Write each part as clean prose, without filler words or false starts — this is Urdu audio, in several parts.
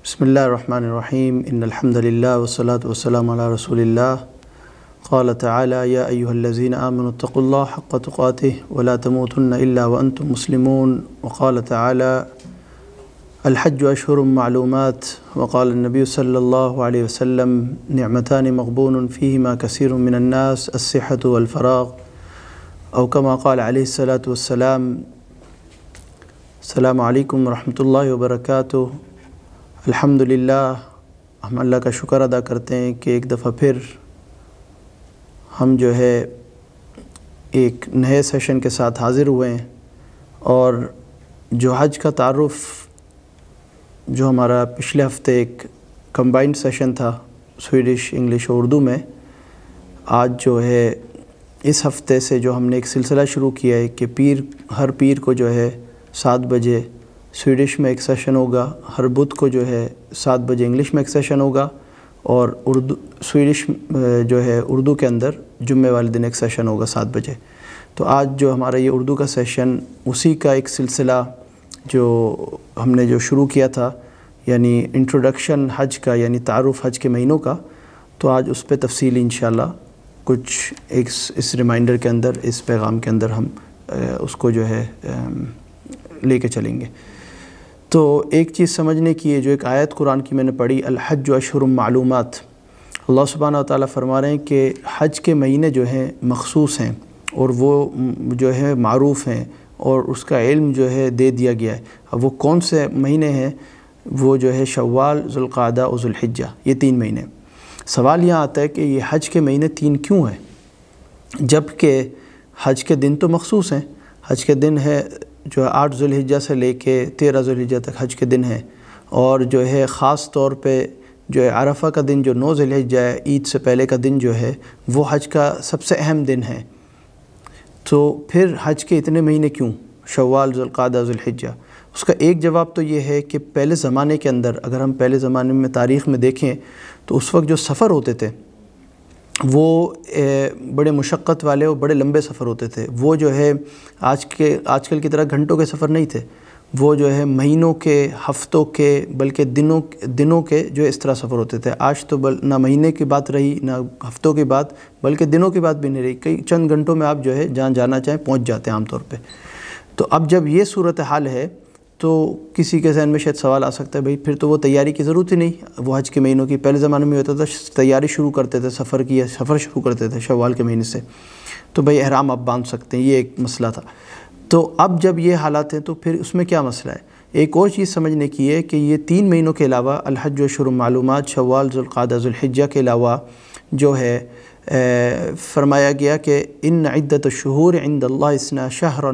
بسم اللہ الرحمن الرحیم ان الحمد للہ والصلاة والسلام علی رسول اللہ قال تعالی یا ایہا الذین آمنوا اتقوا اللہ حق تقاتہ ولا تموتن الا وانتم مسلمون وقال تعالی الحج اشہر معلومات وقال النبی صلی اللہ علیہ وسلم نعمتان مغبون فیہما کثیر من الناس الصحة والفراغ او کما قال علیہ الصلاة والسلام۔ السلام علیکم ورحمۃ اللہ وبرکاتہ۔ الحمدللہ ہم اللہ کا شکر ادا کرتے ہیں کہ ایک دفعہ پھر ہم جو ہے ایک نئے سیشن کے ساتھ حاضر ہوئے ہیں، اور جو حج کا تعارف جو ہمارا پچھلے ہفتے ایک کمبائنڈ سیشن تھا سویڈش، انگلش اور اردو میں، آج جو ہے اس ہفتے سے جو ہم نے ایک سلسلہ شروع کیا ہے کہ ہر پیر کو جو ہے 7 بجے سویڈش میں ایک سیشن ہوگا، ہر بدھ کو جو ہے 7 بجے انگلش میں ایک سیشن ہوگا، اور سویڈش جو ہے اردو کے اندر جمعے والے دن ایک سیشن ہوگا 7 بجے۔ تو آج جو ہمارا یہ اردو کا سیشن اسی کا ایک سلسلہ جو ہم نے جو شروع کیا تھا، یعنی انٹروڈکشن حج کا، یعنی تعارف حج کے مہینوں کا، تو آج اس پہ تفصیلی انشاءاللہ کچھ اس ریمائنڈر کے اندر، اس پیغام کے اندر ہم اس کو جو ہے لے کے چلیں گے۔ تو ایک چیز سمجھنے کی ہے، جو ایک آیت قرآن کی میں نے پڑھی، الحج اشہر معلومات، اللہ سبحانہ وتعالیٰ فرما رہے ہیں کہ حج کے مہینے جو ہیں مخصوص ہیں، اور وہ جو ہے معروف ہیں، اور اس کا علم جو ہے دے دیا گیا ہے۔ اب وہ کون سے مہینے ہیں؟ وہ جو ہے شوال، ذوالقعدہ اور ذوالحجہ، یہ 3 مہینے۔ سوال یہاں آتا ہے کہ یہ حج کے مہینے 3 کیوں ہیں، جبکہ حج کے دن تو مخصوص ہیں۔ حج کے دن ہے جو 8 ذوالحجہ سے لے کے 13 ذوالحجہ تک حج کے دن ہیں، اور جو ہے خاص طور پہ جو ہے عرفہ کا دن جو 9 ذوالحجہ ہے، عید سے پہلے کا دن جو ہے وہ حج کا سب سے اہم دن ہے۔ تو پھر حج کے اتنے مہینے کیوں، شوال، ذوالقعدہ، ذوالحجہ؟ اس کا ایک جواب تو یہ ہے کہ پہلے زمانے کے اندر، اگر ہم پہلے زمانے میں تاریخ میں دیکھیں تو اس وقت جو سفر ہوتے تھے وہ بڑے مشقت والے اور بڑے لمبے سفر ہوتے تھے۔ وہ جو ہے آج کل کی طرح گھنٹوں کے سفر نہیں تھے، وہ جو ہے مہینوں کے، ہفتوں کے، بلکہ دنوں کے جو اس طرح سفر ہوتے تھے۔ آج تو نہ مہینے کی بات رہی، نہ ہفتوں کی بات، بلکہ دنوں کی بات بھی نہیں رہی۔ کئی چند گھنٹوں میں آپ جو ہے جہاں جانا چاہیں پہنچ جاتے ہیں عام طور پہ۔ تو اب جب یہ صورتحال ہے تو کسی کے ذہن میں شاید سوال آ سکتا ہے، بھئی پھر تو وہ تیاری کی ضرورت ہی نہیں۔ وہ حج کے مہینوں کی پہلے زمانے میں ہوتا تھا، تیاری شروع کرتے تھے سفر کی، سفر شروع کرتے تھے شوال کے مہینے سے، تو بھئی احرام آپ باندھ سکتے ہیں، یہ ایک مسئلہ تھا۔ تو اب جب یہ حالات ہیں تو پھر اس میں کیا مسئلہ ہے؟ ایک اور چیز سمجھنے کی ہے کہ یہ 3 مہینوں کے علاوہ، الحج اشہر معلومات، شوال، ذوالقعدہ، ذوالحجہ کے علاوہ جو ہے فرمایا گیا کہ ان عدۃ الشہور عند اللہ 12 شہرا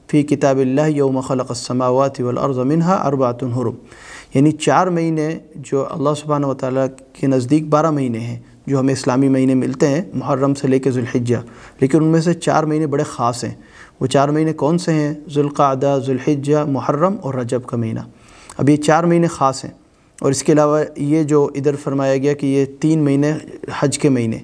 فی کتاب اللہ یوم خلق السماوات والارض منہا 4 حرم، یعنی 4 مہینے جو اللہ سبحانہ وتعالیٰ کے نزدیک 12 مہینے ہیں جو ہمیں اسلامی مہینے ملتے ہیں، محرم سے لے کے ذوالحجہ، لیکن ان میں سے 4 مہینے بڑے خاص ہیں۔ وہ 4 مہینے کون سے ہیں؟ ذوالقعدہ، ذوالحجہ، محرم اور رجب کا مہینہ۔ اب یہ 4 مہینے خاص ہیں، اور اس کے علاوہ یہ جو ادھر فرمایا گیا کہ یہ 3 مہینے حج کے مہینے،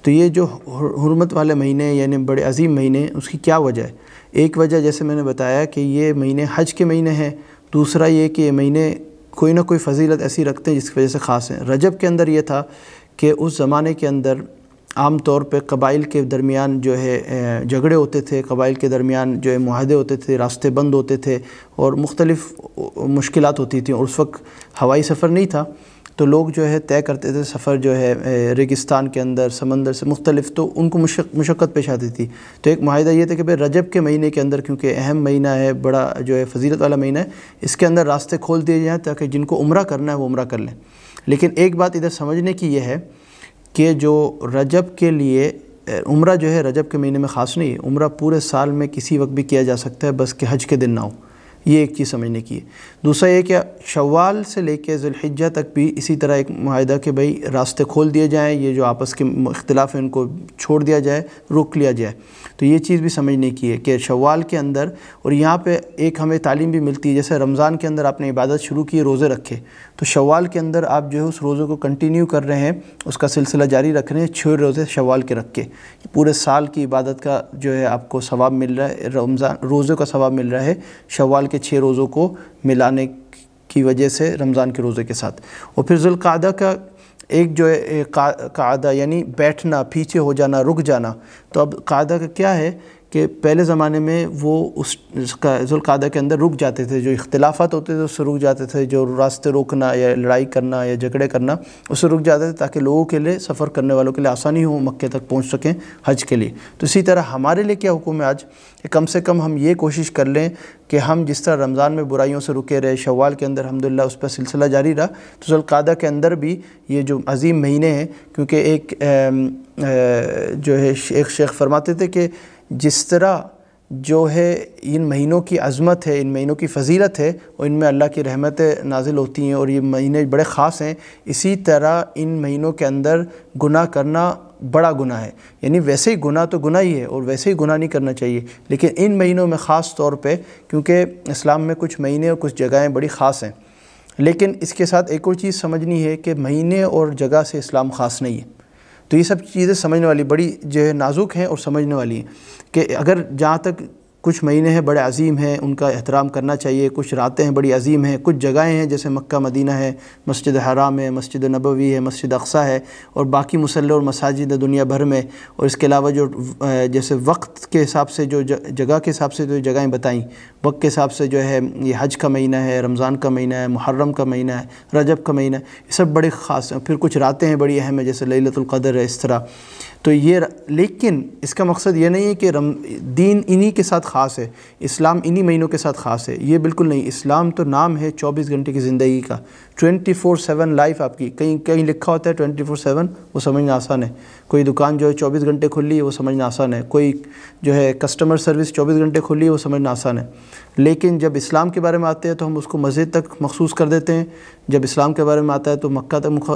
تو یہ جو حرمت والے مہینے، یعنی بڑے عظیم مہینے، اس کی کیا وجہ ہے؟ ایک وجہ جیسے میں نے بتایا کہ یہ مہینے حج کے مہینے ہیں، دوسرا یہ کہ یہ مہینے کوئی نہ کوئی فضیلت ایسی رکھتے ہیں جس کی وجہ سے خاص ہیں۔ رجب کے اندر یہ تھا کہ اس زمانے کے اندر عام طور پہ قبائل کے درمیان جو ہے جھگڑے ہوتے تھے، قبائل کے درمیان جو ہے معاہدے ہوتے تھے، راستے بند ہوتے تھے، اور مختلف مشکلات ہوتی تھیں، اور اس وقت ہوائی سفر نہیں تھا، تو لوگ جو ہے طے کرتے تھے سفر جو ہے ریگستان کے اندر، سمندر سے مختلف، تو ان کو مشقت پیش آتی تھی۔ تو ایک معاہدہ یہ تھا کہ بھئی رجب کے مہینے کے اندر، کیونکہ اہم مہینہ ہے، بڑا جو ہے فضیلت والا مہینہ ہے، اس کے اندر راستے کھول دیے جائیں تاکہ جن کو عمرہ کرنا ہے وہ عمرہ کر لیں۔ لیکن ایک بات ادھر سمجھنے کی یہ ہے کہ جو رجب کے لیے عمرہ جو ہے رجب کے مہینے میں خاص نہیں ہے، عمرہ پورے سال میں کسی وقت بھی کیا جا سکتا ہے، بس کہ حج کے دن نہ ہو، یہ ایک چیز سمجھنے کی ہے۔ دوسرا یہ کہ شوال سے لے کے ذوالحجہ تک بھی اسی طرح ایک معاہدہ کہ بھئی راستے کھول دیے جائیں، یہ جو آپس کے اختلاف ہیں ان کو چھوڑ دیا جائے، روک لیا جائے۔ تو یہ چیز بھی سمجھنے کی ہے کہ شوال کے اندر، اور یہاں پہ ایک ہمیں تعلیم بھی ملتی ہے، جیسے رمضان کے اندر آپ نے عبادت شروع کی، روزے رکھے، تو شوال کے اندر آپ جو ہے اس روزے کو کنٹینیو کر رہے ہیں، اس کا سلسلہ جاری رکھ رہے ہیں، 6 روزے شوال کے رکھ کے، پورے سال کی عبادت کا جو ہے آپ کو ثواب مل رہا ہے، رمضان روزے کا ثواب مل رہا ہے، شوال کے 6 روزوں کو ملانے کی وجہ سے رمضان کے روزے کے ساتھ۔ اور پھر ذوالقعدہ کا ایک جو ہے قعدہ یعنی بیٹھنا، پیچھے ہو جانا، رک جانا، تو اب قعدہ کا کیا ہے کہ پہلے زمانے میں وہ اس کا ذوالقعدہ کے اندر رک جاتے تھے، جو اختلافات ہوتے تھے اس سے رک جاتے تھے، جو راستے روکنا یا لڑائی کرنا یا جھگڑے کرنا اس سے رک جاتے تھے، تاکہ لوگوں کے لیے، سفر کرنے والوں کے لیے آسانی ہو مکے تک پہنچ سکیں حج کے لیے۔ تو اسی طرح ہمارے لیے کیا حکم ہے آج کہ کم سے کم ہم یہ کوشش کر لیں کہ ہم جس طرح رمضان میں برائیوں سے رکے رہے، شوال کے اندر الحمدللہ اس پر سلسلہ جاری رہا، تو ذوالقعدہ کے اندر بھی یہ جو عظیم مہینے ہیں، کیونکہ ایک جو ہے ایک شیخ فرماتے تھے کہ جس طرح جو ہے ان مہینوں کی عظمت ہے، ان مہینوں کی فضیلت ہے، اور ان میں اللہ کی رحمتیں نازل ہوتی ہیں اور یہ مہینے بڑے خاص ہیں، اسی طرح ان مہینوں کے اندر گناہ کرنا بڑا گناہ ہے۔ یعنی ویسے ہی گناہ تو گناہ ہی ہے اور ویسے ہی گناہ نہیں کرنا چاہیے، لیکن ان مہینوں میں خاص طور پہ، کیونکہ اسلام میں کچھ مہینے اور کچھ جگہیں بڑی خاص ہیں۔ لیکن اس کے ساتھ ایک اور چیز سمجھنی ہے کہ مہینے اور جگہ سے اسلام خاص نہیں ہے۔ تو یہ سب چیزیں سمجھنے والی بڑی جو ہے نازک ہیں اور سمجھنے والی ہیں، کہ اگر جہاں تک کچھ مہینے ہیں بڑے عظیم ہیں، ان کا احترام کرنا چاہیے، کچھ راتیں ہیں بڑی عظیم ہیں، کچھ جگہیں ہیں جیسے مکہ مدینہ ہے، مسجد حرام ہے، مسجد نبوی ہے، مسجد اقصیٰ ہے، اور باقی مصلی اور مساجد دنیا بھر میں، اور اس کے علاوہ جو جیسے وقت کے حساب سے جو جگہ کے حساب سے جو جگہیں بتائیں، وقت کے حساب سے جو ہے یہ حج کا مہینہ ہے، رمضان کا مہینہ ہے، محرم کا مہینہ ہے، رجب کا مہینہ ہے، یہ سب بڑے خاص ہیں۔ پھر کچھ راتیں ہیں بڑی اہم ہیں جیسے لیلۃ القدر ہے، اس طرح۔ تو یہ لیکن اس کا مقصد یہ نہیں ہے کہ دین انہی کے ساتھ خاص ہے، اسلام انہی مہینوں کے ساتھ خاص ہے، یہ بالکل نہیں۔ اسلام تو نام ہے 24 گھنٹے کی زندگی کا، 24/7 لائف آپ کی، کہیں لکھا ہوتا ہے 24/7، وہ سمجھنا آسان ہے۔ کوئی دکان جو ہے 24 گھنٹے کھلی ہے وہ سمجھنا آسان ہے، کوئی جو ہے کسٹمر سروس 24 گھنٹے کھلی ہے وہ سمجھنا آسان ہے، لیکن جب اسلام کے بارے میں آتے ہیں تو ہم اس کو مسجد تک مخصوص کر دیتے ہیں، جب اسلام کے بارے میں آتا ہے تو مکہ تک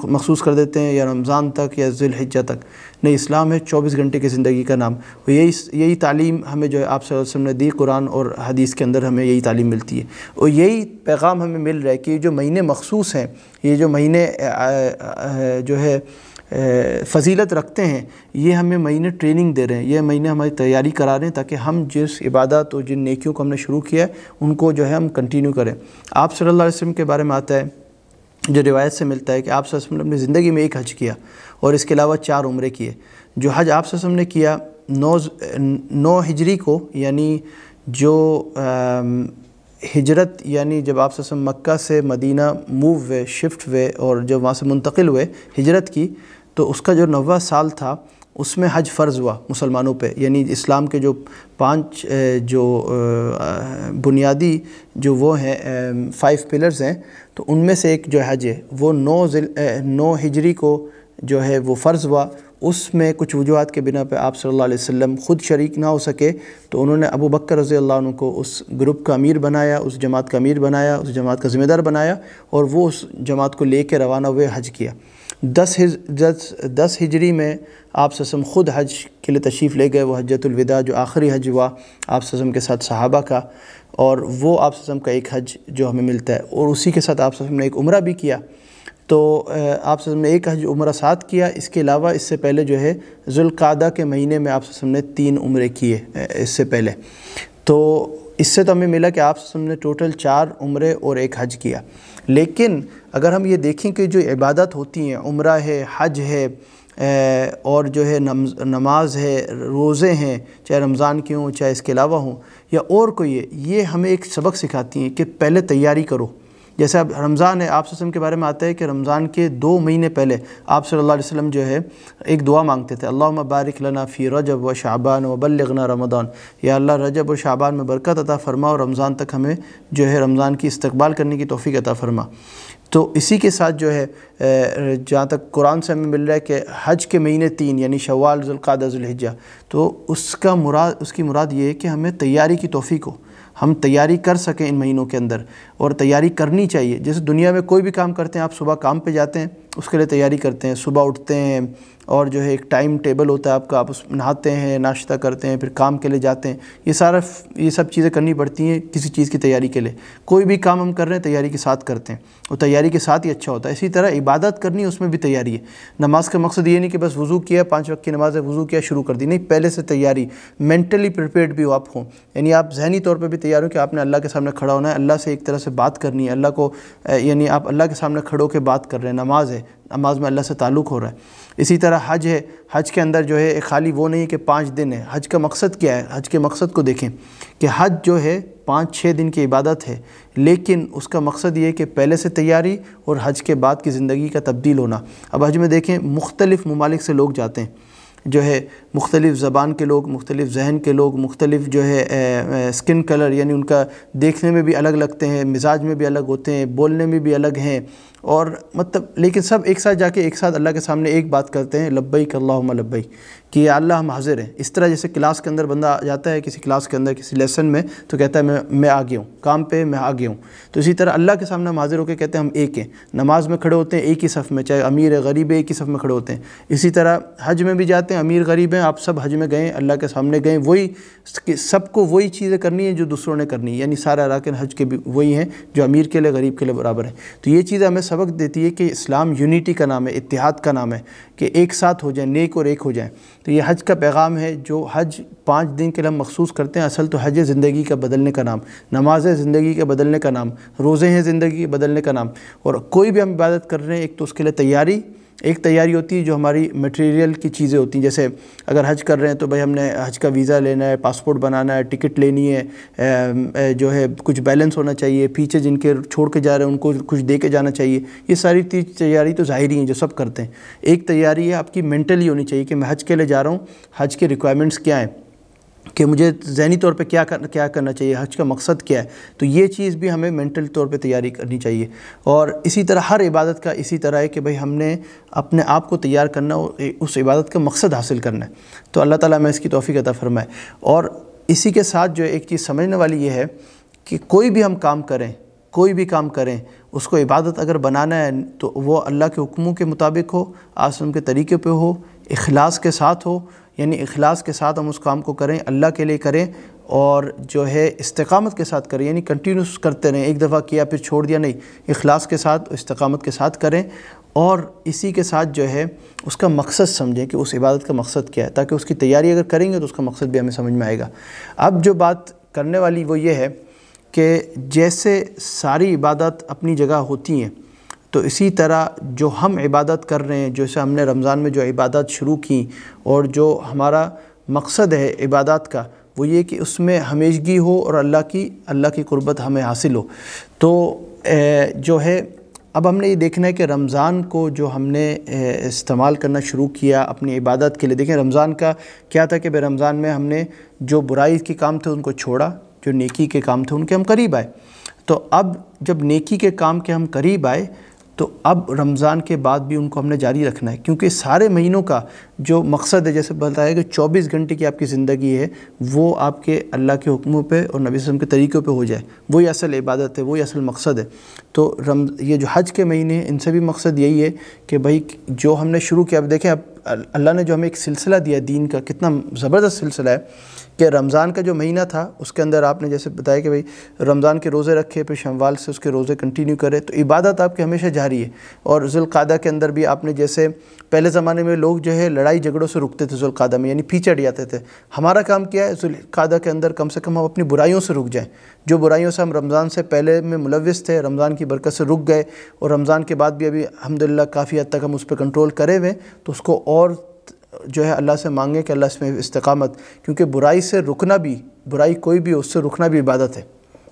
مخصوص کر دیتے ہیں، یا رمضان تک یا ذی الحجہ تک۔ نہیں، اسلام ہے 24 گھنٹے کی زندگی کا نام، اور یہی تعلیم ہمیں جو ہے آپ صلی اللہ علیہ وسلم نے دی، قرآن اور حدیث کے اندر ہمیں یہی تعلیم ملتی ہے، اور یہی پیغام ہمیں مل رہا ہے کہ یہ جو مہینے مخصوص ہیں، یہ جو مہینے جو ہے فضیلت رکھتے ہیں، یہ ہمیں مہینے ٹریننگ دے رہے ہیں، یہ مہینے ہماری تیاری کرا رہے ہیں تاکہ ہم جس عبادت اور جن نیکیوں کو ہم نے شروع کیا ہے ان کو جو ہے ہم کنٹینیو کریں۔ آپ صلی اللہ علیہ وسلم کے بارے میں آتا ہے، جو روایت سے ملتا ہے کہ آپ صلی اللہ علیہ وسلم نے زندگی میں ایک حج کیا اور اس کے علاوہ 4 عمرے کیے۔ جو حج آپ صلی اللہ علیہ وسلم نے کیا 9 ہجری کو، یعنی جو ہجرت، یعنی جب آپ صلی اللہ علیہ وسلم مکہ سے مدینہ موو ہوئے، شفٹ ہوئے، اور جب وہاں سے منتقل ہوئے ہجرت کی، تو اس کا جو 9واں سال تھا اس میں حج فرض ہوا مسلمانوں پہ۔ یعنی اسلام کے جو 5 جو بنیادی جو وہ ہیں 5 پلرز ہیں، تو ان میں سے ایک جو حج ہے وہ 9 ہجری کو جو ہے وہ فرض ہوا۔ اس میں کچھ وجوہات کے بنا پہ آپ صلی اللہ علیہ وسلم خود شریک نہ ہو سکے، تو انہوں نے ابو بکر رضی اللہ عنہ کو اس گروپ کا امیر بنایا، اس جماعت کا امیر بنایا، اس جماعت کا ذمہ دار بنایا، اور وہ اس جماعت کو لے کے روانہ ہوئے، حج کیا۔ 10 ہجری میں آپ صلی اللہ علیہ وسلم خود حج کے لیے تشریف لے گئے، وہ حجۃ الوداع جو آخری حج ہوا آپ صلی اللہ علیہ وسلم کے ساتھ صحابہ کا، اور وہ آپ صلی اللہ علیہ وسلم کا ایک حج جو ہمیں ملتا ہے، اور اسی کے ساتھ آپ صلی اللہ علیہ وسلم نے ایک عمرہ بھی کیا۔ تو آپ صلی اللہ علیہ وسلم نے ایک حج عمرہ ساتھ کیا۔ اس کے علاوہ اس سے پہلے جو ہے ذوالقعدہ کے مہینے میں آپ صلی اللہ علیہ وسلم نے 3 عمرے کیے اس سے پہلے۔ تو اس سے تو ہمیں ملا کہ آپ صلی اللہ علیہ وسلم نے ٹوٹل 4 عمرے اور ایک حج کیا۔ لیکن اگر ہم یہ دیکھیں کہ جو عبادت ہوتی ہیں، عمرہ ہے، حج ہے، اور جو ہے نماز ہے، روزے ہیں، چاہے رمضان کے ہوں چاہے اس کے علاوہ ہوں یا اور کوئی ہے، یہ ہمیں ایک سبق سکھاتی ہیں کہ پہلے تیاری کرو۔ جیسے اب رمضان ہے، آپ صلی اللہ علیہ وسلم کے بارے میں آتا ہے کہ رمضان کے 2 مہینے پہلے آپ صلی اللہ علیہ وسلم جو ہے ایک دعا مانگتے تھے، اللہم بارک لنا فی رجب و شعبان و بلغنا رمضان، یا اللہ رجب اور شعبان میں برکت عطا فرما اور رمضان تک ہمیں جو ہے رمضان کی استقبال کرنے کی توفیق عطا فرما۔ تو اسی کے ساتھ جو ہے جہاں تک قرآن سے ہمیں مل رہا ہے کہ حج کے مہینے 3 یعنی شوال، ذوالقعدہ، ذوالحجہ، تو اس کی مراد یہ ہے کہ ہمیں تیاری کی توفیق ہو، ہم تیاری کر سکیں ان مہینوں کے اندر، اور تیاری کرنی چاہیے۔ جیسے دنیا میں کوئی بھی کام کرتے ہیں، آپ صبح کام پہ جاتے ہیں، اس کے لیے تیاری کرتے ہیں، صبح اٹھتے ہیں اور جو ہے ایک ٹائم ٹیبل ہوتا ہے آپ کا، آپ اس میں نہاتے ہیں، ناشتہ کرتے ہیں، پھر کام کے لیے جاتے ہیں. یہ سب چیزیں کرنی پڑتی ہیں کسی چیز کی تیاری کے لیے. کوئی بھی کام ہم کر رہے ہیں تیاری کے ساتھ کرتے ہیں، اور تیاری کے ساتھ ہی اچھا ہوتا ہے. اسی طرح عبادت کرنی اس میں بھی تیاری ہے. نماز کا مقصد یہ نہیں کہ بس وضو کیا، 5 وقت کی نماز ہے، وضو کیا شروع کر دی، نہیں، پہلے سے تیاری، مینٹلی پریپیئرڈ بھی آپ ہوں، یعنی آپ ذہنی طور پہ بھی تیار ہوں کہ آپ نے اللہ کے سامنے کھڑا ہونا ہے، اللہ سے ایک طرح سے بات کرنی ہے، اللہ کو یعنی آپ اللہ کے سامنے کھڑے ہو کے بات کر رہے ہیں. نماز ہے، نماز میں اللہ سے تعلق ہو رہا ہے. اسی طرح حج ہے، حج کے اندر جو ہے خالی وہ نہیں ہے کہ 5 دن ہے. حج کا مقصد کیا ہے؟ حج کے مقصد کو دیکھیں کہ حج جو ہے 5-6 دن کی عبادت ہے، لیکن اس کا مقصد یہ ہے کہ پہلے سے تیاری اور حج کے بعد کی زندگی کا تبدیل ہونا. اب حج میں دیکھیں مختلف ممالک سے لوگ جاتے ہیں، جو ہے مختلف زبان کے لوگ، مختلف ذہن کے لوگ، مختلف جو ہے سکن کلر، یعنی ان کا دیکھنے میں بھی الگ لگتے ہیں، مزاج میں بھی الگ ہوتے ہیں، بولنے میں بھی الگ ہیں، اور مطلب لیکن سب ایک ساتھ جا کے ایک ساتھ اللہ کے سامنے ایک بات کرتے ہیں، لبیک اللہم لبیک، کہ یا اللہ ہم حاضر ہیں. اس طرح جیسے کلاس کے اندر بندہ جاتا ہے، کسی کلاس کے اندر کسی لیسن میں، تو کہتا ہے میں آ گیا ہوں، کام پہ میں آ گیا ہوں. تو اسی طرح اللہ کے سامنے ہم حاضر ہو کے کہتے ہیں ہم ایک ہیں. نماز میں کھڑے ہوتے ہیں ایک ہی صف میں، چاہے امیر ہے غریب ہے، ایک ہی صف میں کھڑے ہوتے ہیں. اسی طرح حج میں بھی جاتے ہیں، امیر غریب ہیں، آپ سب حج میں گئے، اللہ کے سامنے گئے، وہی سب کو وہی چیزیں کرنی ہیں جو دوسروں نے کرنی ہے، یعنی سارے اراکین حج کے بھی وہی ہیں جو امیر کے لیے غریب کے لیے برابر ہیں. تو یہ چیزیں ہمیں سبق دیتی ہے کہ اسلام یونیٹی کا نام ہے، اتحاد کا نام ہے، کہ ایک ساتھ ہو جائیں، نیک اور ایک ہو جائیں. تو یہ حج کا پیغام ہے جو حج 5 دن کے لیے ہم مخصوص کرتے ہیں. اصل تو حج ہے زندگی کا بدلنے کا نام، نماز ہے زندگی کے بدلنے کا نام، روزے ہیں زندگی کے بدلنے کا نام. اور کوئی بھی ہم عبادت کر رہے ہیں، ایک تو اس کے لیے تیاری، ایک تیاری ہوتی ہے جو ہماری میٹیریل کی چیزیں ہوتی ہیں. جیسے اگر حج کر رہے ہیں تو بھائی ہم نے حج کا ویزا لینا ہے، پاسپورٹ بنانا ہے، ٹکٹ لینی ہے، جو ہے کچھ بیلنس ہونا چاہیے، پیچھے جن کے چھوڑ کے جا رہے ہیں ان کو کچھ دے کے جانا چاہیے. یہ ساری تیاری تو ظاہری ہیں جو سب کرتے ہیں. ایک تیاری ہے آپ کی مینٹلی ہونی چاہیے کہ میں حج کے لیے جا رہا ہوں، حج کے ریکوائرمنٹس کیا ہیں، کہ مجھے ذہنی طور پہ کیا کرنا چاہیے، حج کا مقصد کیا ہے. تو یہ چیز بھی ہمیں مینٹل طور پہ تیاری کرنی چاہیے. اور اسی طرح ہر عبادت کا اسی طرح ہے کہ بھئی ہم نے اپنے آپ کو تیار کرنا، اس عبادت کا مقصد حاصل کرنا ہے. تو اللہ تعالیٰ ہمیں اس کی توفیق عطا فرمائے. اور اسی کے ساتھ جو ایک چیز سمجھنے والی یہ ہے کہ کوئی بھی ہم کام کریں، کوئی بھی کام کریں، اس کو عبادت اگر بنانا ہے تو وہ اللہ کے حکموں کے مطابق ہو، آسم کے طریقے پہ ہو، اخلاص کے ساتھ ہو. یعنی اخلاص کے ساتھ ہم اس کام کو کریں، اللہ کے لیے کریں، اور جو ہے استقامت کے ساتھ کریں، یعنی کنٹینیوس کرتے رہیں. ایک دفعہ کیا پھر چھوڑ دیا، نہیں، اخلاص کے ساتھ استقامت کے ساتھ کریں. اور اسی کے ساتھ جو ہے اس کا مقصد سمجھیں کہ اس عبادت کا مقصد کیا ہے، تاکہ اس کی تیاری اگر کریں گے تو اس کا مقصد بھی ہمیں سمجھ میں آئے گا. اب جو بات کرنے والی وہ یہ ہے کہ جیسے ساری عبادت اپنی جگہ ہوتی ہیں، تو اسی طرح جو ہم عبادت کر رہے ہیں، جیسے ہم نے رمضان میں جو عبادات شروع کی، اور جو ہمارا مقصد ہے عبادات کا وہ یہ کہ اس میں ہمیشگی ہو اور اللہ کی قربت ہمیں حاصل ہو. تو جو ہے اب ہم نے یہ دیکھنا ہے کہ رمضان کو جو ہم نے استعمال کرنا شروع کیا اپنی عبادت کے لیے. دیکھیں رمضان کا کیا تھا کہ رمضان میں ہم نے جو برائی کے کام تھے ان کو چھوڑا، جو نیکی کے کام تھے ان کے ہم قریب آئے. تو اب جب نیکی کے کام کے ہم قریب آئے تو اب رمضان کے بعد بھی ان کو ہم نے جاری رکھنا ہے، کیونکہ سارے مہینوں کا جو مقصد ہے، جیسے بتایا کہ 24 گھنٹے کی آپ کی زندگی ہے، وہ آپ کے اللہ کے حکموں پہ اور نبی صلی اللہ علیہ وسلم کے طریقوں پہ ہو جائے. وہی اصل عبادت ہے، وہی اصل مقصد ہے. تو یہ جو حج کے مہینے ہیں ان سے بھی مقصد یہی ہے کہ بھائی جو ہم نے شروع کیا، اب دیکھیں اب اللہ نے جو ہمیں ایک سلسلہ دیا دین کا، کتنا زبردست سلسلہ ہے کہ رمضان کا جو مہینہ تھا اس کے اندر آپ نے جیسے بتایا کہ بھئی رمضان کے روزے رکھے، پھر شوال سے اس کے روزے کنٹینیو کرے، تو عبادت آپ کے ہمیشہ جاری ہے. اور ذوالقعدہ کے اندر بھی آپ نے جیسے پہلے زمانے میں لوگ جو ہے لڑائی جھگڑوں سے رکتے تھے ذوالقعدہ میں، یعنی پیچھے ہٹ جاتے تھے. ہمارا کام کیا ہے ذوالقعدہ کے اندر کم سے کم ہم اپنی برائیوں سے رک جائیں. جو برائیوں سے ہم رمضان سے پہلے میں ملوث تھے، رمضان کی برکت سے رک گئے، اور رمضان کے بعد بھی ابھی الحمدللہ کافی حد تک ہم اس پہ کنٹرول کرے ہوئے، تو اس کو اور جو ہے اللہ سے مانگیں کہ اللہ اس میں استقامت، کیونکہ برائی سے رکنا بھی، برائی کوئی بھی اس سے رکنا بھی عبادت ہے.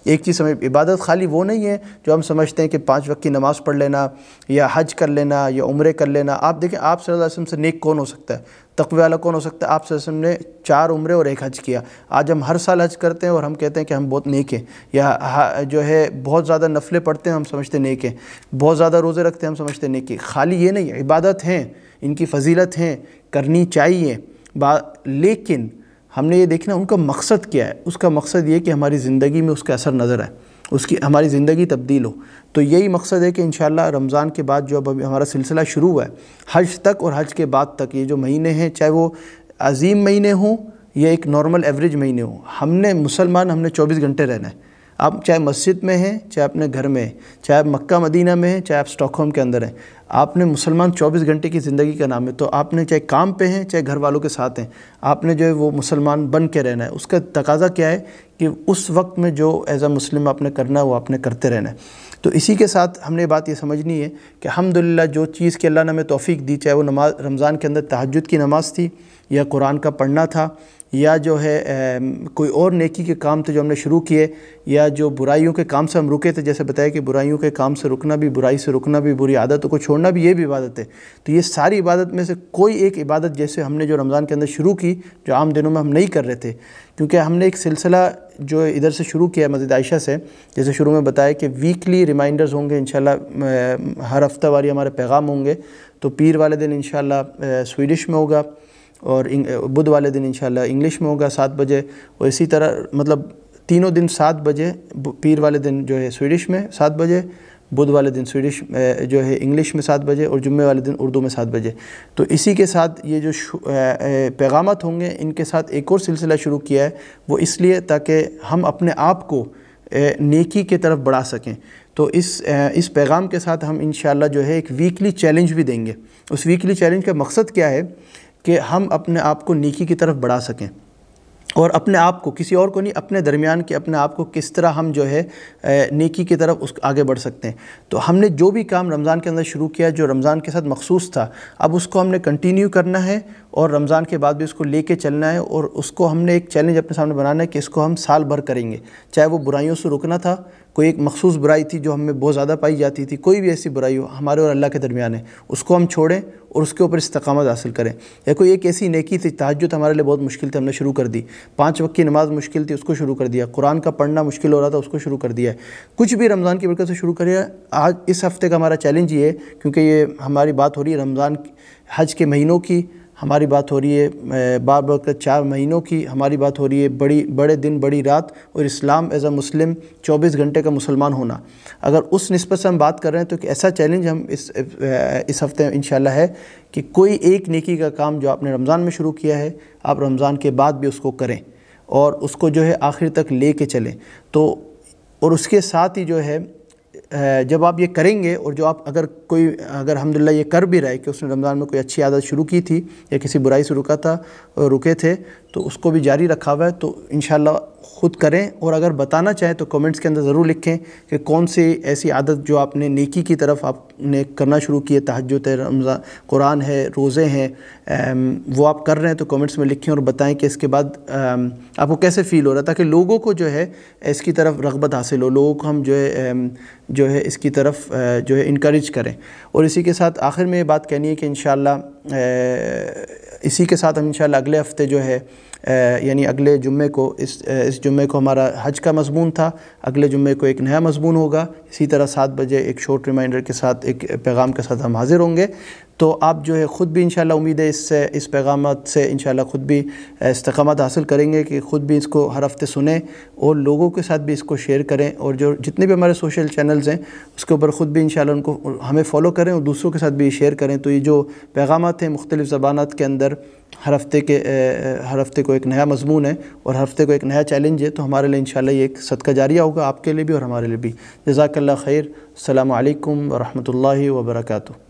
ایک چیز سمجھ، عبادت خالی وہ نہیں ہے جو ہم سمجھتے ہیں کہ 5 وقت کی نماز پڑھ لینا یا حج کر لینا یا عمرے کر لینا. آپ دیکھیں آپ صلی اللہ علیہ وسلم سے نیک کون ہو سکتا ہے، تقوی والا کون ہو سکتا ہے؟ آپ صلی اللہ علیہ وسلم نے 4 عمرے اور 1 حج کیا. آج ہم ہر سال حج کرتے ہیں اور ہم کہتے ہیں کہ ہم بہت نیک ہیں، یا جو ہے بہت زیادہ نفلیں پڑھتے ہیں ہم سمجھتے نیک ہیں، بہت زیادہ روزے رکھتے ہیں ہم سمجھتے نیک ہیں. خالی یہ نہیں، عبادت ہیں، ان کی فضیلت ہیں، کرنی چاہیے، لیکن ہم نے یہ دیکھنا ان کا مقصد کیا ہے. اس کا مقصد یہ کہ ہماری زندگی میں اس کا اثر نظر آئے. اس کی ہماری زندگی تبدیل ہو۔ تو یہی مقصد ہے کہ انشاءاللہ رمضان کے بعد جو اب ہمارا سلسلہ شروع ہوا ہے حج تک اور حج کے بعد تک، یہ جو مہینے ہیں چاہے وہ عظیم مہینے ہوں یا ایک نارمل ایوریج مہینے ہوں، ہم نے 24 گھنٹے رہنا ہے۔ آپ چاہے مسجد میں ہیں، چاہے اپنے گھر میں ہیں، چاہے آپ مکہ مدینہ میں ہیں، چاہے آپ اسٹاک ہوم کے اندر ہیں، آپ نے مسلمان 24 گھنٹے کی زندگی کا نام ہے۔ تو آپ نے چاہے کام پہ ہیں چاہے گھر والوں کے ساتھ ہیں، آپ نے جو ہے وہ مسلمان بن کے رہنا ہے۔ اس کا تقاضا کیا ہے کہ اس وقت میں جو ایز اے مسلم آپ نے کرنا ہے وہ آپ نے کرتے رہنا ہے۔ تو اسی کے ساتھ ہم نے بات یہ سمجھنی ہے کہ الحمدللہ جو چیز کہ اللہ نے ہمیں توفیق دی، چاہے وہ نماز رمضان کے اندر تہجد کی نماز تھی یا قرآن کا پڑھنا تھا یا جو ہے کوئی اور نیکی کے کام تھے جو ہم نے شروع کیے، یا جو برائیوں کے کام سے ہم رکے تھے، جیسے بتایا کہ برائیوں کے کام سے رکنا بھی، برائی سے رکنا بھی، بری عادتوں کو چھوڑنا بھی، یہ بھی عبادت ہے۔ تو یہ ساری عبادت میں سے کوئی ایک عبادت جیسے ہم نے جو رمضان کے اندر شروع کی جو عام دنوں میں ہم نہیں کر رہے تھے، کیونکہ ہم نے ایک سلسلہ جو ادھر سے شروع کیا مسجد عائشہ سے، جیسے شروع میں بتایا کہ ویکلی ریمائنڈرز ہوں گے انشاءاللہ، ہر ہفتہ واری ہمارے پیغام ہوں گے۔ تو پیر والے دن انشاءاللہ سویڈش میں ہوگا، اور بدھ والے دن انشاءاللہ انگلش میں ہوگا 7 بجے، اور اسی طرح مطلب تینوں دن 7 بجے، پیر والے دن جو ہے سویڈش میں 7 بجے، بدھ والے دن سویڈش جو ہے انگلش میں 7 بجے، اور جمعے والے دن اردو میں 7 بجے۔ تو اسی کے ساتھ یہ جو پیغامات ہوں گے ان کے ساتھ ایک اور سلسلہ شروع کیا ہے، وہ اس لیے تاکہ ہم اپنے آپ کو نیکی کی طرف بڑھا سکیں۔ تو اس پیغام کے ساتھ ہم انشاءاللہ جو ہے ایک ویکلی چیلنج بھی دیں گے۔ اس ویکلی چیلنج کا مقصد کیا ہے کہ ہم اپنے آپ کو نیکی کی طرف بڑھا سکیں، اور اپنے آپ کو، کسی اور کو نہیں، اپنے درمیان کے اپنے آپ کو کس طرح ہم جو ہے نیکی کی طرف آگے بڑھ سکتے ہیں۔ تو ہم نے جو بھی کام رمضان کے اندر شروع کیا جو رمضان کے ساتھ مخصوص تھا، اب اس کو ہم نے کنٹینیو کرنا ہے، اور رمضان کے بعد بھی اس کو لے کے چلنا ہے، اور اس کو ہم نے ایک چیلنج اپنے سامنے بنانا ہے کہ اس کو ہم سال بھر کریں گے۔ چاہے وہ برائیوں سے رکنا تھا، کوئی ایک مخصوص برائی تھی جو ہم میں بہت زیادہ پائی جاتی تھی، کوئی بھی ایسی برائی ہو ہمارے اور اللہ کے درمیان ہے، اس کو ہم چھوڑیں اور اس کے اوپر استقامت حاصل کریں۔ یا کوئی ایک ایسی نیکی تھی، تہجد ہمارے لیے بہت مشکل تھی، ہم نے شروع کر دی، 5 وقت کی نماز مشکل تھی، اس کو شروع کر دیا، قرآن کا پڑھنا مشکل ہو رہا تھا، اس کو شروع کر دیا ہے، کچھ بھی رمضان کی برکت سے شروع کریے۔ آج اس ہفتے کا ہمارا چیلنج یہ ہے، کیونکہ یہ ہماری بات ہو رہی ہے رمضان حج کے مہینوں کی، ہماری بات ہو رہی ہے بابرکت 4 مہینوں کی، ہماری بات ہو رہی ہے بڑے دن بڑی رات، اور اسلام ایز اے مسلم 24 گھنٹے کا مسلمان ہونا۔ اگر اس نسبت سے ہم بات کر رہے ہیں تو کہ ایسا چیلنج ہم اس ہفتے انشاءاللہ ہے کہ کوئی ایک نیکی کا کام جو آپ نے رمضان میں شروع کیا ہے، آپ رمضان کے بعد بھی اس کو کریں اور اس کو جو ہے آخر تک لے کے چلیں۔ تو اور اس کے ساتھ ہی جو ہے جب آپ یہ کریں گے، اور جو آپ اگر الحمدللہ یہ کر بھی رہے کہ اس نے رمضان میں کوئی اچھی عادت شروع کی تھی یا کسی برائی سے رکے تھے، تو اس کو بھی جاری رکھا ہوا ہے، تو انشاءاللہ خود کریں۔ اور اگر بتانا چاہیں تو کمنٹس کے اندر ضرور لکھیں کہ کون سی ایسی عادت جو آپ نے نیکی کی طرف آپ نے کرنا شروع کی ہے، تہجد ہے، رمضان قرآن ہے، روزے ہیں، وہ آپ کر رہے ہیں، تو کمنٹس میں لکھیں اور بتائیں کہ اس کے بعد آپ کو کیسے فیل ہو رہا ہے، تاکہ لوگوں کو جو ہے اس کی طرف رغبت حاصل ہو، لوگوں کو ہم جو ہے اس کی طرف جو ہے انکریج کریں۔ اور اسی کے ساتھ آخر میں یہ بات کہنی ہے کہ انشاءاللہ اسی کے ساتھ ہم انشاءاللہ اگلے ہفتے جو ہے یعنی اگلے جمعے کو اس جمعے کو ہمارا حج کا مضمون تھا، اگلے جمعے کو ایک نیا مضمون ہوگا، اسی طرح 7 بجے ایک شارٹ ریمائنڈر کے ساتھ، ایک پیغام کے ساتھ ہم حاضر ہوں گے۔ تو آپ جو ہے خود بھی انشاءاللہ امید ہے اس پیغامات سے انشاءاللہ خود بھی استقامت حاصل کریں گے کہ خود بھی اس کو ہر ہفتے سنیں اور لوگوں کے ساتھ بھی اس کو شیئر کریں، اور جو جتنے بھی ہمارے سوشل چینلز ہیں اس کے اوپر خود بھی انشاءاللہ ان کو ہمیں فالو کریں اور دوسروں کے ساتھ بھی شیئر کریں۔ تو یہ جو پیغامات ہیں مختلف زبانات کے اندر، ہر ہفتے کو ایک نیا مضمون ہے اور ہر ہفتے کو ایک نیا چیلنج ہے، تو ہمارے لیے انشاءاللہ یہ ایک صدقہ جاریہ ہوگا، آپ کے لیے بھی اور ہمارے لیے بھی۔ جزاک اللہ خیر۔ السلام علیکم ورحمۃ اللہ وبرکاتہ۔